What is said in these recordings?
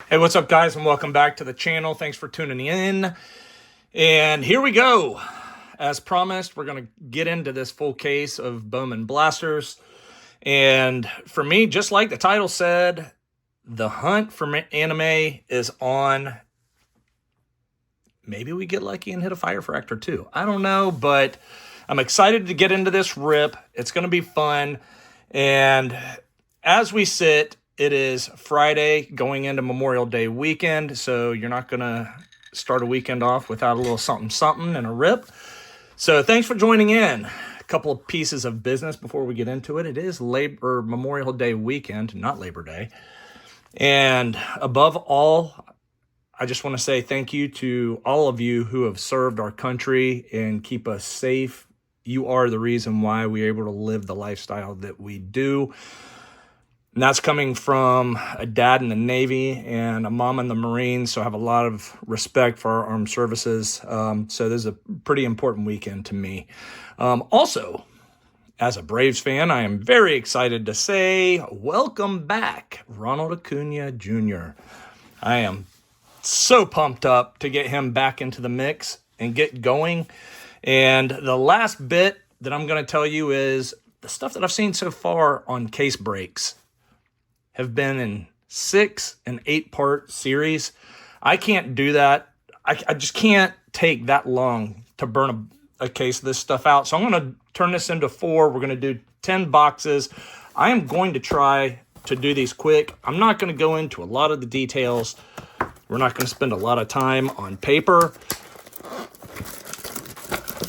Hey, what's up, guys, and welcome back to the channel. Thanks for tuning in. And here we go. As promised, we're going to get into this full case of Bowman Blasters. And for me, just like the title said, the hunt for anime is on. Maybe we get lucky and hit a Fire Factor too. I don't know, but I'm excited to get into this rip. It's going to be fun. And as we sit, it is Friday going into Memorial Day weekend, so you're not going to start a weekend off without a little something and a rip. So thanks for joining in. A couple of pieces of business before we get into it. It is Memorial Day weekend, not Labor Day. And above all, I just want to say thank you to all of you who have served our country and keep us safe. You are the reason why we're able to live the lifestyle that we do. And that's coming from a dad in the Navy and a mom in the Marines, so I have a lot of respect for our armed services. So this is a pretty important weekend to me. Also, as a Braves fan, I am very excited to say welcome back, Ronald Acuna Jr. I am so pumped up to get him back into the mix and get going. And the last bit that I'm going to tell you is the stuff that I've seen so far on case breaks have been in 6- and 8-part series. I can't do that. I just can't take that long to burn a case of this stuff out. So I'm going to turn this into 4. We're going to do 10 boxes. I am going to try to do these quick. I'm not going to go into a lot of the details. We're not going to spend a lot of time on paper.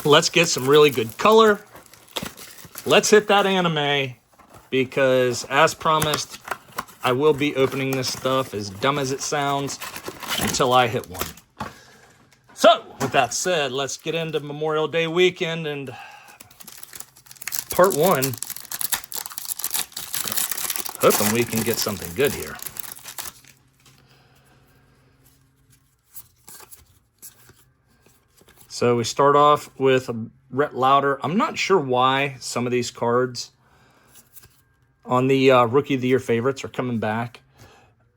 Let's get some really good color. Let's hit that anime because, as promised, I will be opening this stuff, as dumb as it sounds, until I hit one. So, with that said, let's get into Memorial Day weekend and part 1. Hoping we can get something good here. So we start off with Rhett Lauder. I'm not sure why some of these cards on the Rookie of the Year favorites are coming back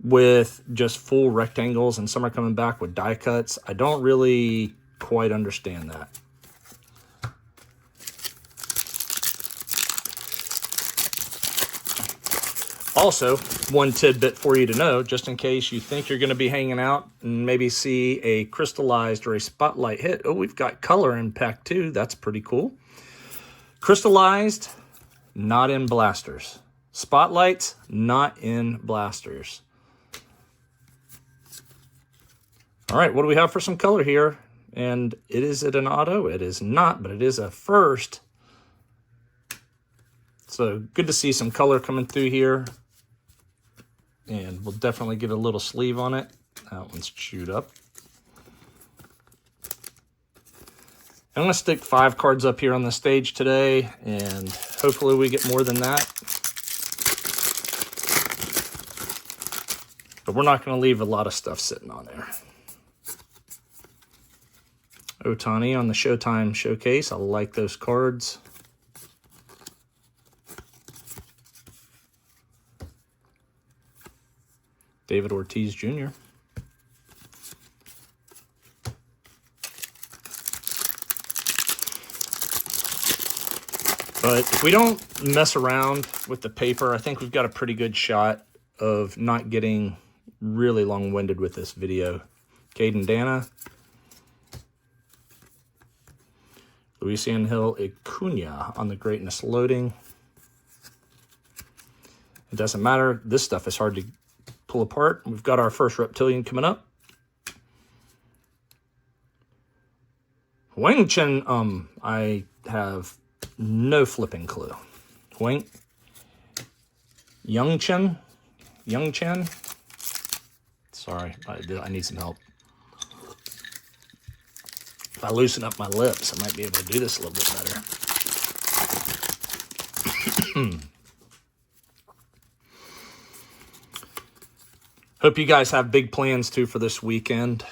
with just full rectangles, and some are coming back with die cuts. I don't really quite understand that. Also, one tidbit for you to know, just in case you think you're going to be hanging out and maybe see a crystallized or a spotlight hit. Oh, we've got color in pack 2. That's pretty cool. Crystallized, not in blasters. Spotlights, not in blasters. All right, what do we have for some color here? And is it an auto? It is not, but it is a first. So good to see some color coming through here. And we'll definitely get a little sleeve on it. That one's chewed up. I'm going to stick 5 cards up here on the stage today, and hopefully we get more than that. But we're not going to leave a lot of stuff sitting on there. Ohtani on the Showtime Showcase. I like those cards. David Ortiz Jr. But if we don't mess around with the paper, I think we've got a pretty good shot of not getting really long-winded with this video. Caden Dana. Luis Angel Acuna on the Greatness Loading. It doesn't matter. This stuff is hard to pull apart. We've got our first Reptilian coming up. Wang Chen, I have no flipping clue. Wang Young Chen? Sorry, I need some help. If I loosen up my lips, I might be able to do this a little bit better. Hope you guys have big plans too for this weekend.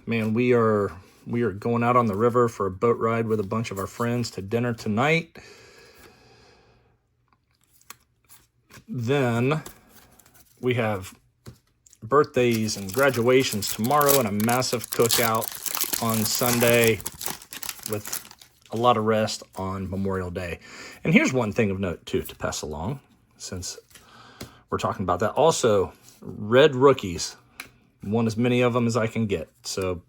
Man, we are going out on the river for a boat ride with a bunch of our friends to dinner tonight. Then we have birthdays and graduations tomorrow and a massive cookout on Sunday with a lot of rest on Memorial Day. And here's one thing of note, too, to pass along, since we're talking about that. Also, red rookies. Want as many of them as I can get. So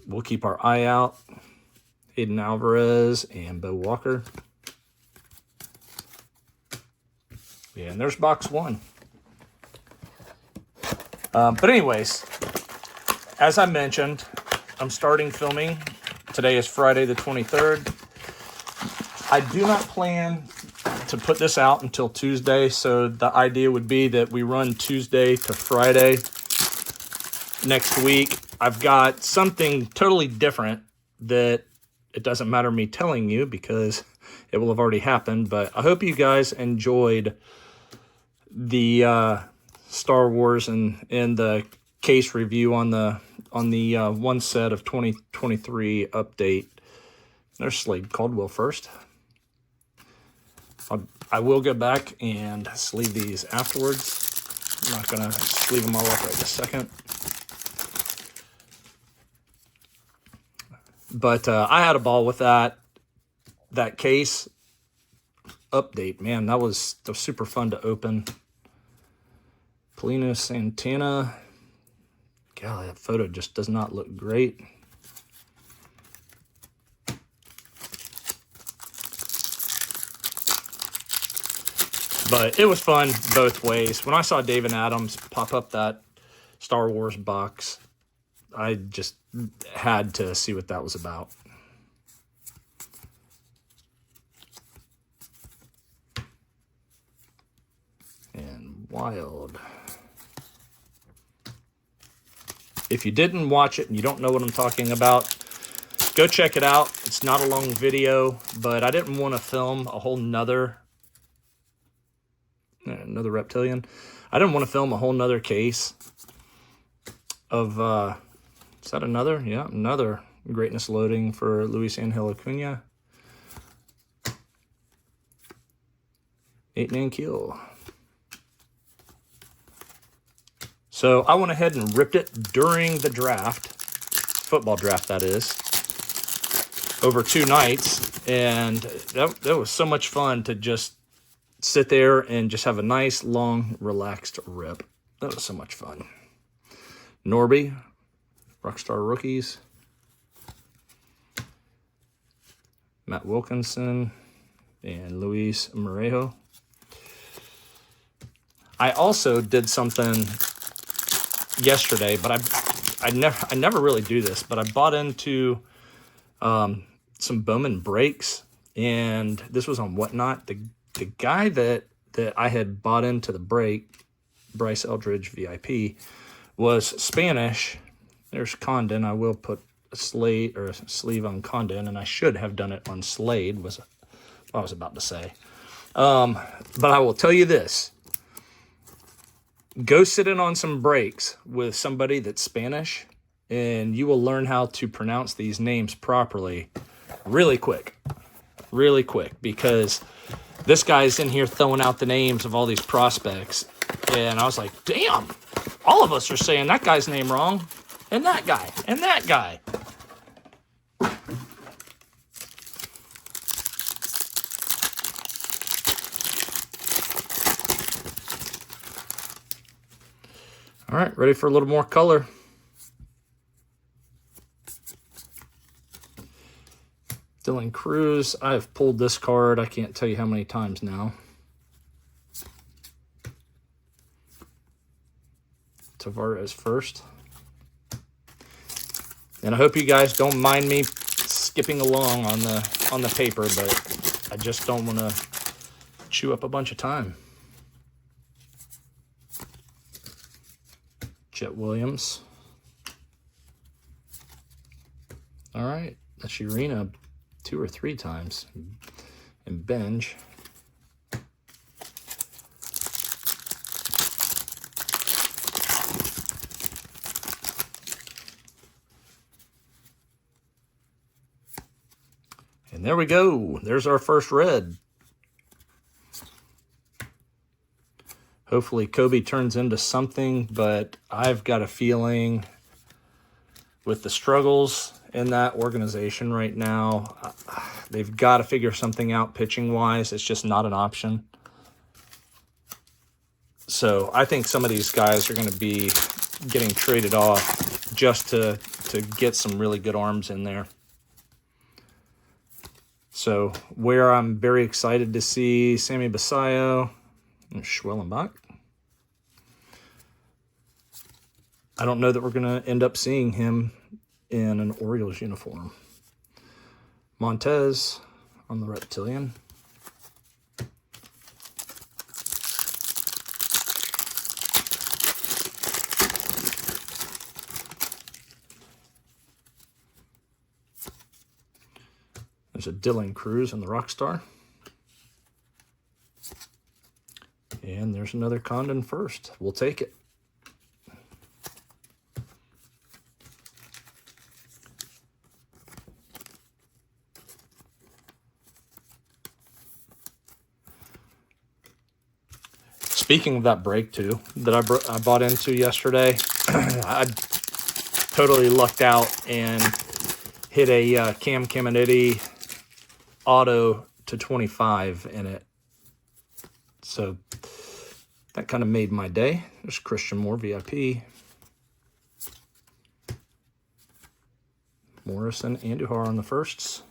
we'll keep our eye out. Hayden Alvarez and Bo Walker. Yeah, and there's box one. But anyways, as I mentioned, I'm starting filming. Today is Friday the 23rd. I do not plan to put this out until Tuesday, so the idea would be that we run Tuesday to Friday next week. I've got something totally different that it doesn't matter me telling you because it will have already happened, but I hope you guys enjoyed the Star Wars and the case review on the one set of 2023 update. There's Slade Caldwell first. I will go back and sleeve these afterwards. I'm not going to sleeve them all up right this second. But I had a ball with that case update. Man, that was super fun to open. Polino Santana. God, that photo just does not look great. But it was fun both ways. When I saw David Adams pop up that Star Wars box, I just had to see what that was about. And Wild. If you didn't watch it and you don't know what I'm talking about, go check it out. It's not a long video, but I didn't want to film a whole nother reptilian. I didn't want to film a whole nother case of, is that another? Yeah, another greatness loading for Luis Angel Acuna. 8-man kill. So I went ahead and ripped it during the draft, football draft that is, over 2 nights. And that was so much fun to just sit there and just have a nice, long, relaxed rip. That was so much fun. Norby, Rockstar Rookies. Matt Wilkinson and Luis Morejo. I also did something yesterday, but I never really do this, but I bought into some Bowman breaks, and this was on Whatnot. The guy that I had bought into the break, Bryce Eldridge VIP, was Spanish. There's Condon. I will put a sleeve on Condon, and I should have done it on Slade, was what I was about to say. But I will tell you this. Go sit in on some breaks with somebody that's Spanish, and you will learn how to pronounce these names properly really quick, because this guy's in here throwing out the names of all these prospects, and I was like, damn, all of us are saying that guy's name wrong, and that guy, and that guy. All right, ready for a little more color. Dylan Cruz, I've pulled this card, I can't tell you how many times now. Tavares first. And I hope you guys don't mind me skipping along on the paper, but I just don't want to chew up a bunch of time. Jet Williams. All right, that's Urena 2 or 3 times. And Benj. And there we go. There's our first red. Hopefully Kobe turns into something, but I've got a feeling with the struggles in that organization right now, they've got to figure something out pitching-wise. It's just not an option. So I think some of these guys are going to be getting traded off just to get some really good arms in there. So where I'm very excited to see Sammy Basayo and Schwellenbach. I don't know that we're going to end up seeing him in an Orioles uniform. Montez on the Reptilian. There's a Dylan Cruz on the Rockstar. And there's another Condon first. We'll take it. Speaking of that break, too, that I bought into yesterday, I totally lucked out and hit a Cam Caminiti auto to 25 in it. So that kind of made my day. There's Christian Moore, VIP. Morrison, Andujar on the firsts.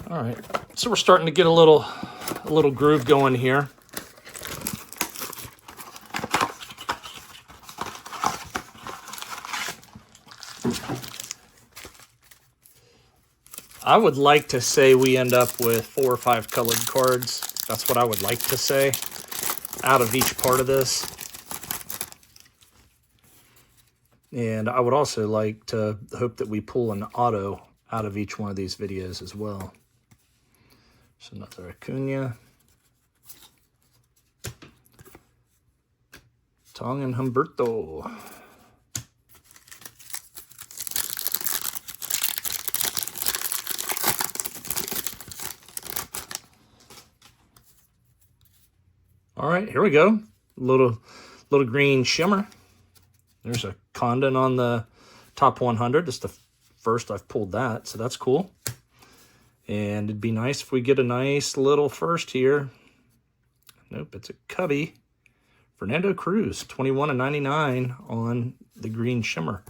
All right, so we're starting to get a little groove going here. I would like to say we end up with 4 or 5 colored cards. That's what I would like to say out of each part of this. And I would also like to hope that we pull an auto out of each one of these videos as well. So another Acuna. Tong and Humberto. All right, here we go. Little green shimmer. There's a Condon on the top 100. It's the first I've pulled that, so that's cool. And it'd be nice if we get a nice little first here. Nope, it's a Cubby. Fernando Cruz, 21/99 on the green shimmer.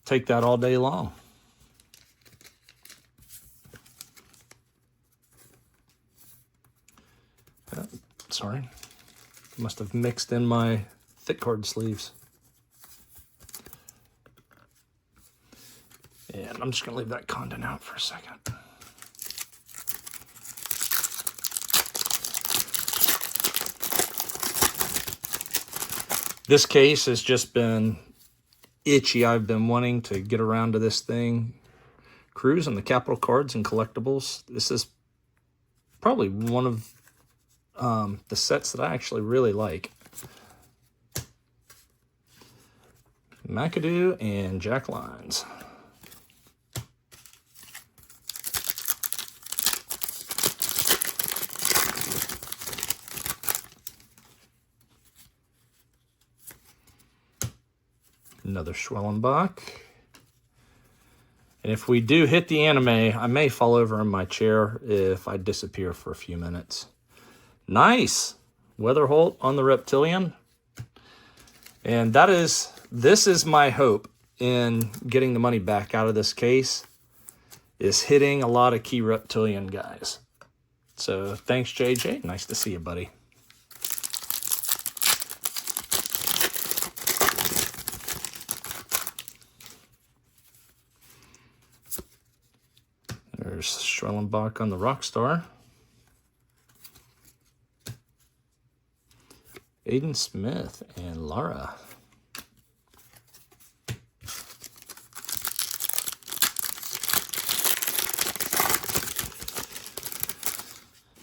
Take that all day long. Sorry. Must have mixed in my thick card sleeves. And I'm just going to leave that Condon out for a second. This case has just been itchy. I've been wanting to get around to this thing. Cruz and the Capital Cards and Collectibles. This is probably one of the sets that I actually really like. McAdoo and Jack Lyons. Another Schwellenbach. And if we do hit the anime, I may fall over in my chair if I disappear for a few minutes. Nice. Weatherholt on the Reptilian. And this is my hope in getting the money back out of this case, is hitting a lot of key Reptilian guys. So thanks, JJ. Nice to see you, buddy. There's Schwellenbach on the Rockstar. Aiden Smith and Lara.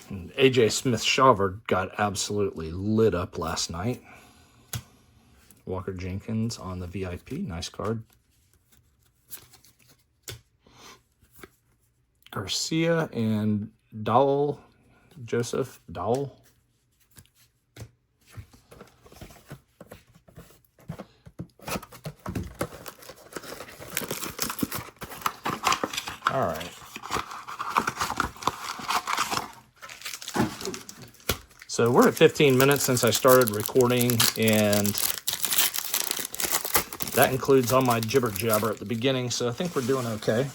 And AJ Smith-Shawver got absolutely lit up last night. Walker Jenkins on the VIP. Nice card. Garcia and Dowell Joseph Dowell. All right. So we're at 15 minutes since I started recording, and that includes all my jibber jabber at the beginning, so I think we're doing okay.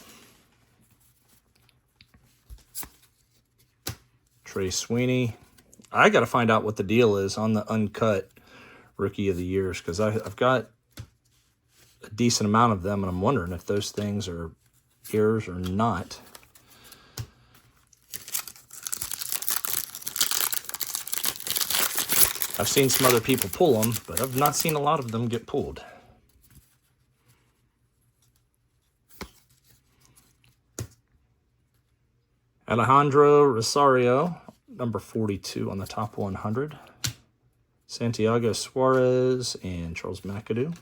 Trey Sweeney. I got to find out what the deal is on the uncut Rookie of the Years, because I've got a decent amount of them, and I'm wondering if those things are errors or not. I've seen some other people pull them, but I've not seen a lot of them get pulled. Alejandro Rosario, number 42 on the top 100. Santiago Suarez and Charles McAdoo.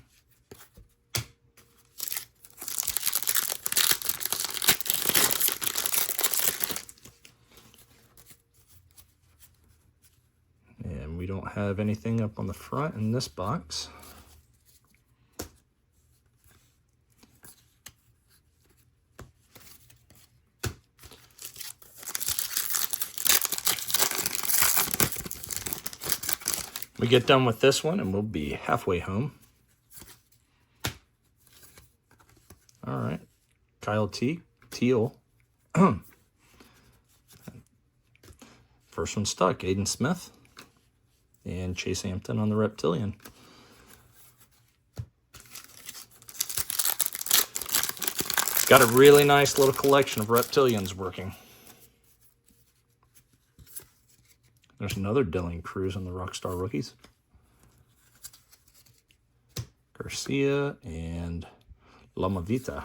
And we don't have anything up on the front in this box. We get done with this one and we'll be halfway home. All right. Kyle Teal. First one stuck. Aiden Smith. And Chase Hampton on the Reptilian. Got a really nice little collection of Reptilians working. There's another Dylan Cruz on the Rockstar Rookies. Garcia and Loma Vita.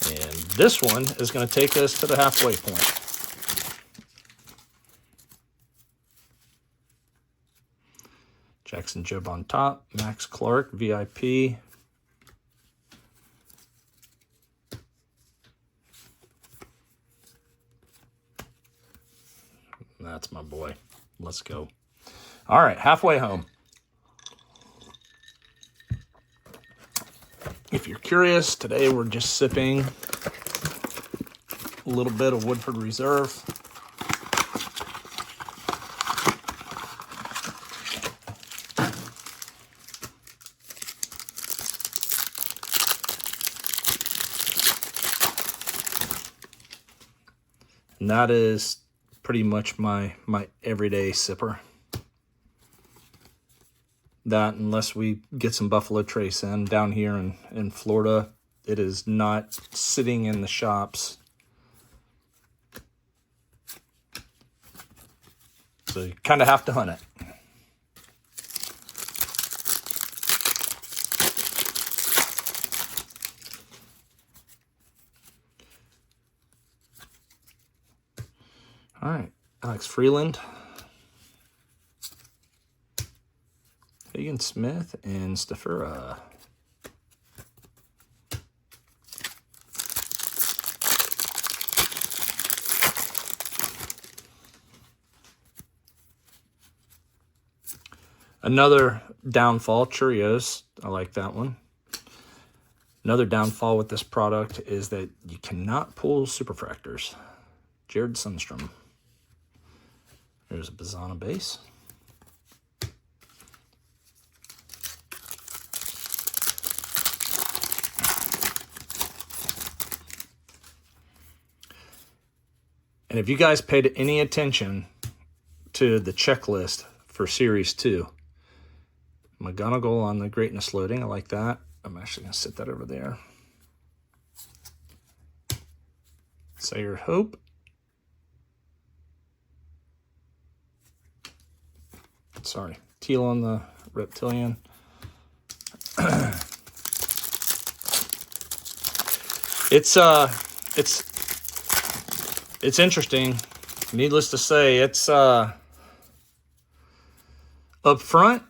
And this one is going to take us to the halfway point. Jackson Jobe on top. Max Clark, VIP. That's my boy. Let's go. All right, halfway home. If you're curious, today we're just sipping a little bit of Woodford Reserve. And that is pretty much my everyday sipper. That, unless we get some Buffalo Trace in down here in Florida, it is not sitting in the shops. So you kind of have to hunt it. All right, Alex Freeland, Hagen Smith, and Stafura. Another downfall, Cheerios. I like that one. Another downfall with this product is that you cannot pull superfractors. Jared Sundstrom. There's a Bazana base. And if you guys paid any attention to the checklist for Series 2, McGonagall on the Greatness Loading, I like that. I'm actually going to sit that over there. Sayer Hope. Sorry, Teal on the Reptilian. It's interesting. Needless to say, it's up front.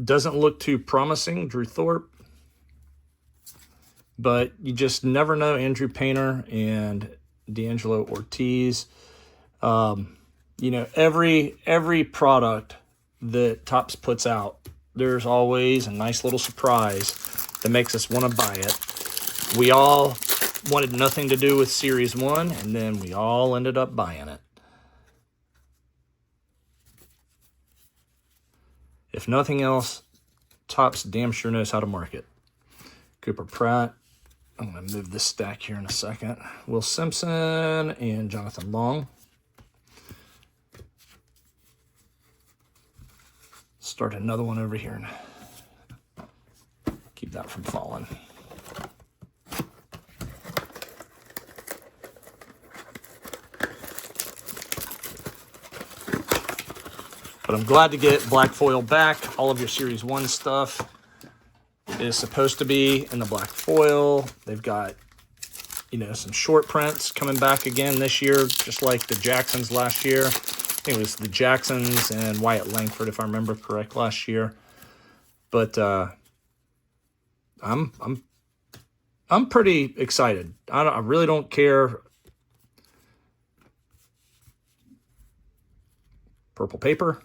Doesn't look too promising. Drew Thorpe. but you just never know. Andrew Painter and D'Angelo Ortiz. You know, every product that Topps puts out, there's always a nice little surprise that makes us want to buy it. We all wanted nothing to do with Series 1, and then we all ended up buying it. If nothing else, Topps damn sure knows how to market. Cooper Pratt. I'm going to move this stack here in a second. Will Simpson and Jonathan Long. Start another one over here and keep that from falling. But I'm glad to get black foil back. All of your Series 1 stuff is supposed to be in the black foil. They've got, you know, some short prints coming back again this year, just like the Jacksons last year. I think it was the Jacksons and Wyatt Langford, if I remember correct, last year. But I'm pretty excited. I really don't care. Purple paper.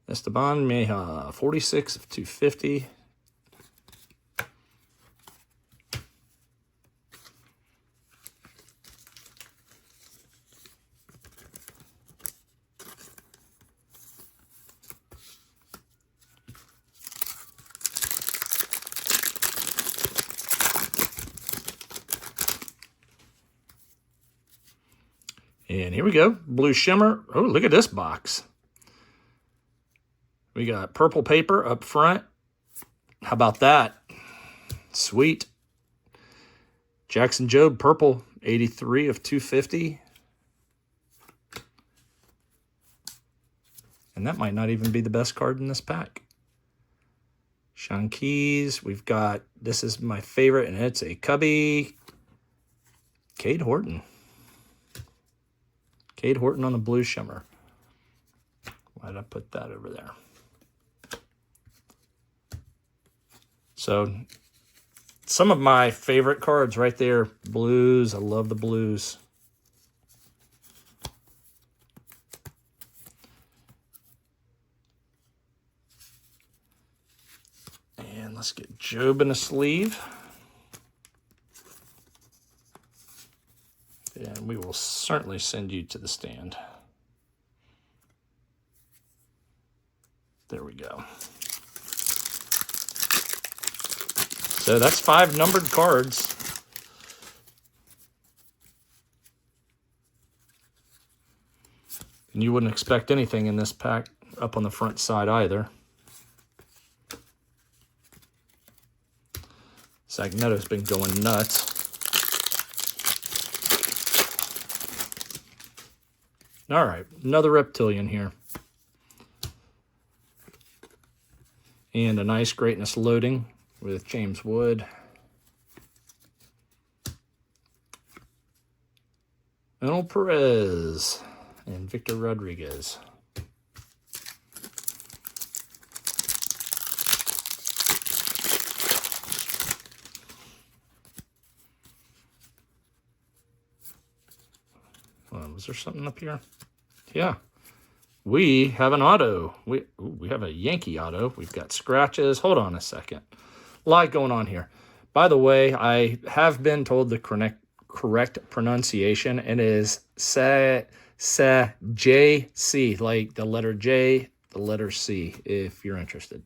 Esteban Meja, 46 of 250. And here we go, blue shimmer. Oh, look at this box. We got purple paper up front. How about that? Sweet. Jackson Jobe, purple, 83 of 250. And that might not even be the best card in this pack. Sean Keys, we've got, this is my favorite, and it's a Cubby. Cade Horton. Cade Horton on the blue shimmer. Why did I put that over there? So, some of my favorite cards right there. Blues. I love the blues. And let's get Jobe in a sleeve. And we will certainly send you to the stand. There we go. So that's 5 numbered cards. And you wouldn't expect anything in this pack up on the front side either. Sagnetto's been going nuts. All right, another reptilian here. And a nice greatness loading with James Wood. Manuel Perez and Victor Rodriguez. Was there something up here? Yeah. We have an auto. We have a Yankee auto. We've got scratches. Hold on a second. A lot going on here. By the way, I have been told the correct pronunciation. It is J-C, like the letter J, the letter C, if you're interested.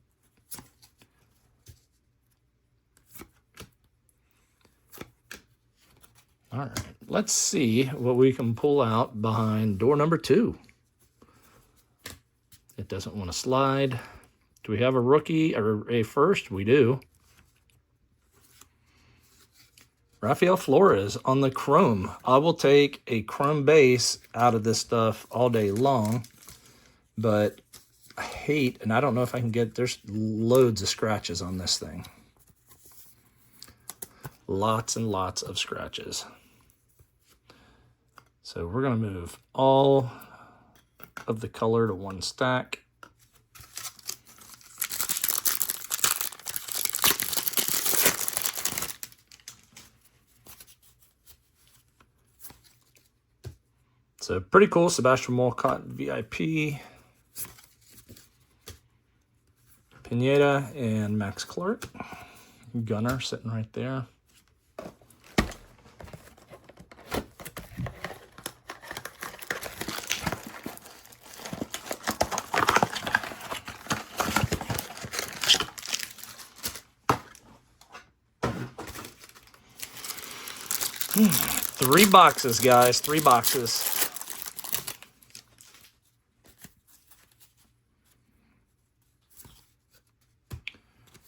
All right, let's see what we can pull out behind door number 2. It doesn't want to slide. Do we have a rookie or a first? We do. Rafael Flores on the chrome. I will take a chrome base out of this stuff all day long, but I hate, and I don't know if I can get, there's loads of scratches on this thing. Lots and lots of scratches. So we're going to move all of the color to one stack. So pretty cool. Sebastian Walcott, VIP. Pineda and Max Clark. Gunner sitting right there. Three boxes, guys. 3 boxes.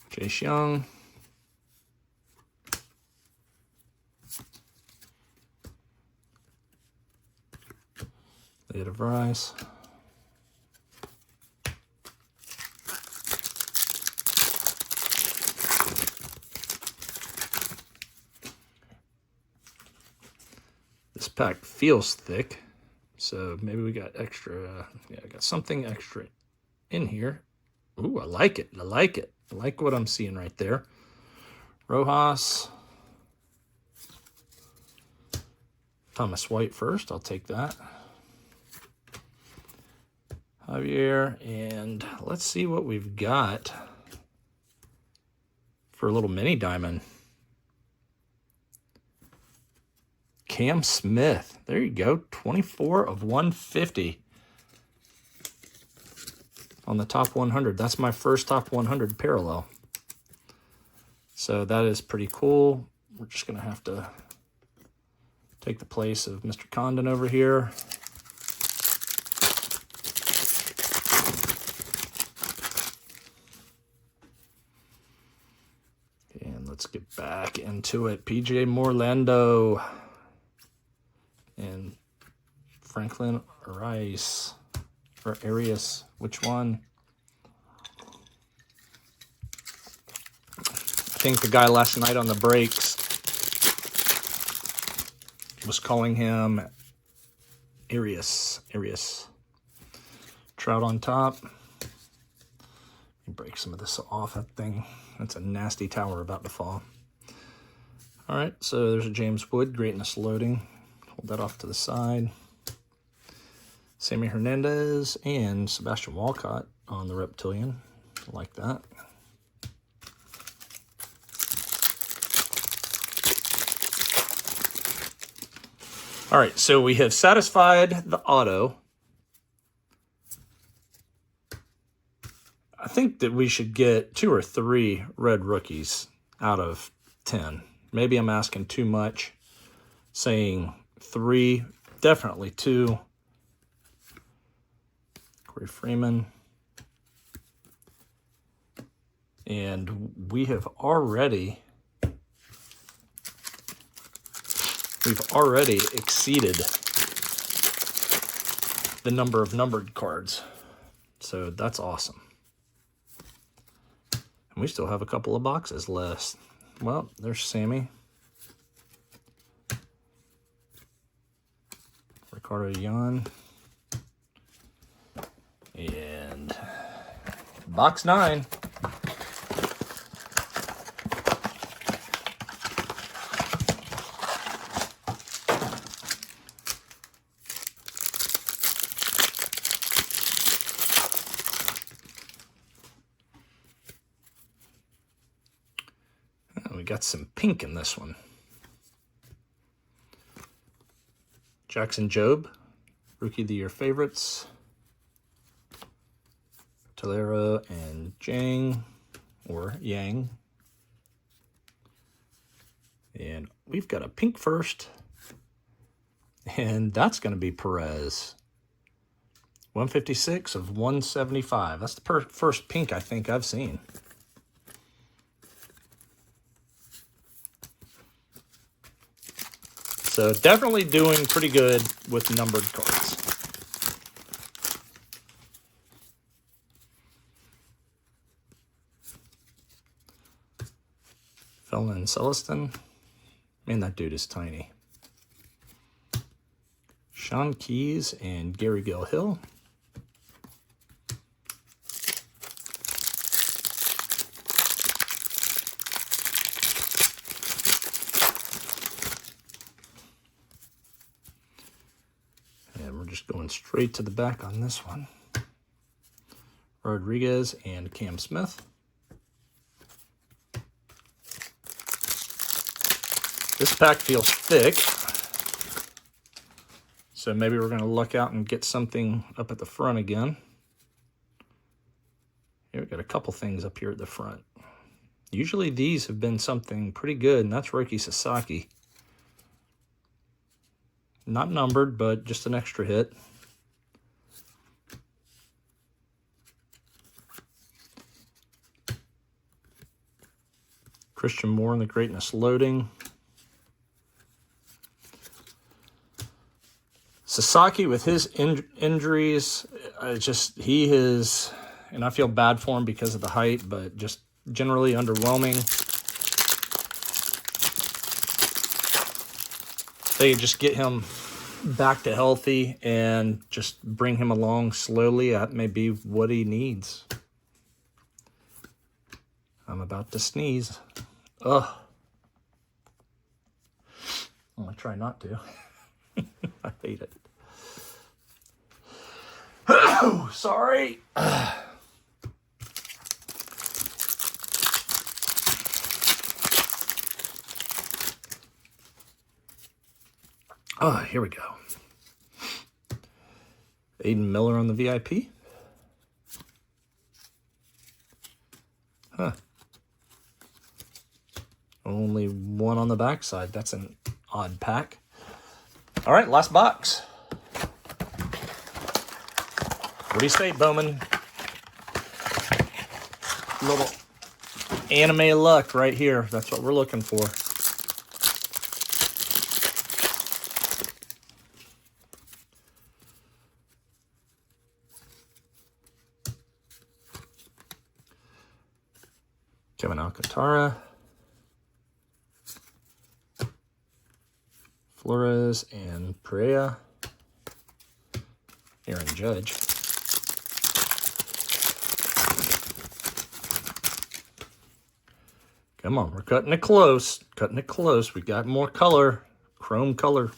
Chase Young. Leda Rice. This pack feels thick, so maybe we got extra. Yeah, I got something extra in here. Ooh, I like it. I like it. I like what I'm seeing right there. Rojas. Thomas White first. I'll take that. Javier. And let's see what we've got for a little mini diamond. Cam Smith. There you go. 24 of 150 on the top 100. That's my first top 100 parallel. So that is pretty cool. We're just going to have to take the place of Mr. Condon over here. And let's get back into it. PJ Morlando and Franklin Rice or Arias. Which one? I think the guy last night on the breaks was calling him Arias. Trout on top. Let me break some of this off. That thing, that's a nasty tower about to fall. All right, so there's a James Wood, Greatness Loading. Hold that off to the side. Sammy Hernandez and Sebastian Walcott on the Reptilian. I like that. All right, so we have satisfied the auto. I think that we should get 2 or 3 red rookies out of 10. Maybe I'm asking too much, saying 3, definitely 2. Corey Freeman. And we've already exceeded the number of numbered cards. So that's awesome. And we still have a couple of boxes left. Well, there's Sammy. Ricardo Yan. And box 9. We got some pink in this one. Jackson Jobe, Rookie of the Year favorites. Tolera and Yang. And we've got a pink first. And that's going to be Perez. 156 of 175. That's the first pink I think I've seen. So definitely doing pretty good with numbered cards. Felon Celestin. Man, that dude is tiny. Sean Keys and Gary Gill Hill. Going straight to the back on this one. Rodriguez and Cam Smith. This pack feels thick, so maybe we're going to luck out and get something up at the front again. Here we got a couple things up here at the front. Usually these have been something pretty good, and that's Roki Sasaki. Not numbered, but just an extra hit. Christian Moore in the Greatness Loading. Sasaki with his injuries, he is, and I feel bad for him because of the height, but just generally underwhelming. They just get him back to healthy and just bring him along slowly. That may be what he needs. I'm about to sneeze. Ugh. I'm going to try not to. I hate it. Oh, sorry. Oh, here we go. Aiden Miller on the VIP. Huh. Only one on the backside. That's an odd pack. All right, last box. What do you say, Bowman? Little anime luck right here. That's what we're looking for. Kevin Alcantara. Flores and Perea. Aaron Judge. Come on, we're cutting it close. Cutting it close. We got more color. Chrome color.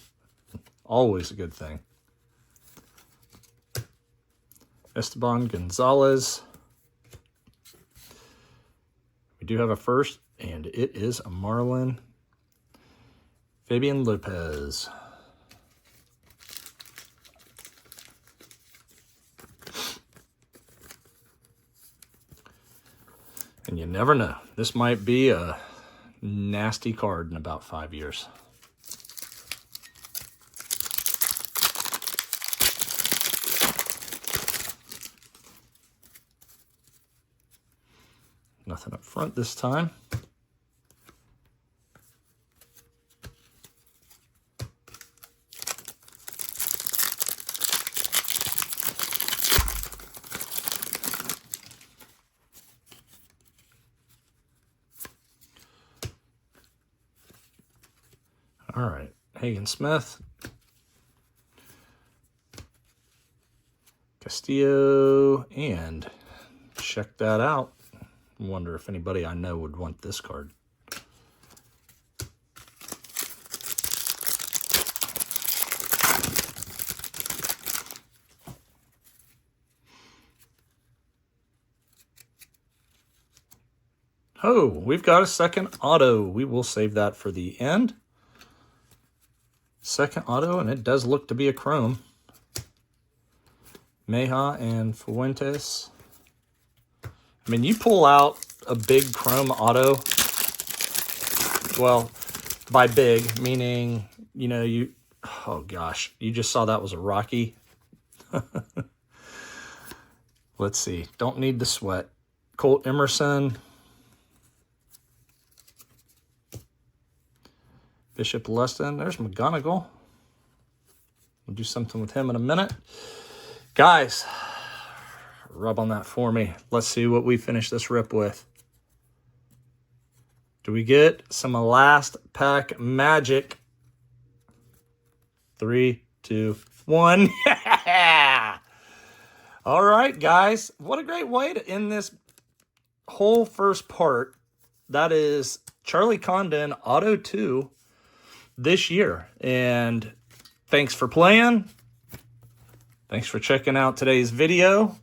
Always a good thing. Esteban Gonzalez. We do have a first, and it is a Marlin. Fabian Lopez. And you never know. This might be a nasty card in about 5 years. Nothing up front this time. All right, Hagen Smith, Castillo, and check that out. Wonder if anybody I know would want this card. Oh, we've got a second auto. We will save that for the end. Second auto, and it does look to be a chrome. Meja and Fuentes. I mean, you pull out a big chrome auto. Well, by big, meaning, you know, oh gosh, you just saw that was a Rocky. Let's see. Don't need the sweat. Colt Emerson. Bishop Leston. There's McGonigal. We'll do something with him in a minute. Guys, rub on that for me. Let's see what we finish this rip with. Do we get some last pack magic? 3, 2, 1. Yeah! All right, guys. What a great way to end this whole first part. That is Charlie Condon Auto 2 this year. And thanks for playing. Thanks for checking out today's video.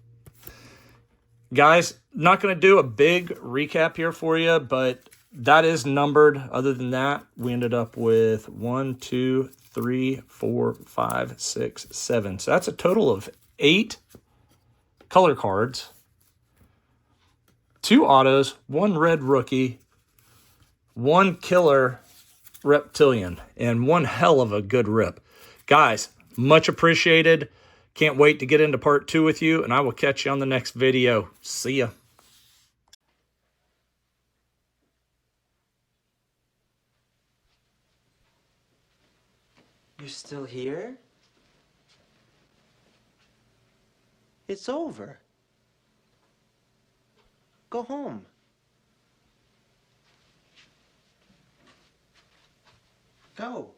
Guys, not going to do a big recap here for you, but that is numbered. Other than that, we ended up with 1, 2, 3, 4, 5, 6, 7. So that's a total of 8 color cards, 2 autos, 1 red rookie, 1 killer reptilian, and 1 hell of a good rip. Guys, much appreciated. Can't wait to get into part 2 with you, and I will catch you on the next video. See ya. You're still here? It's over. Go home. Go.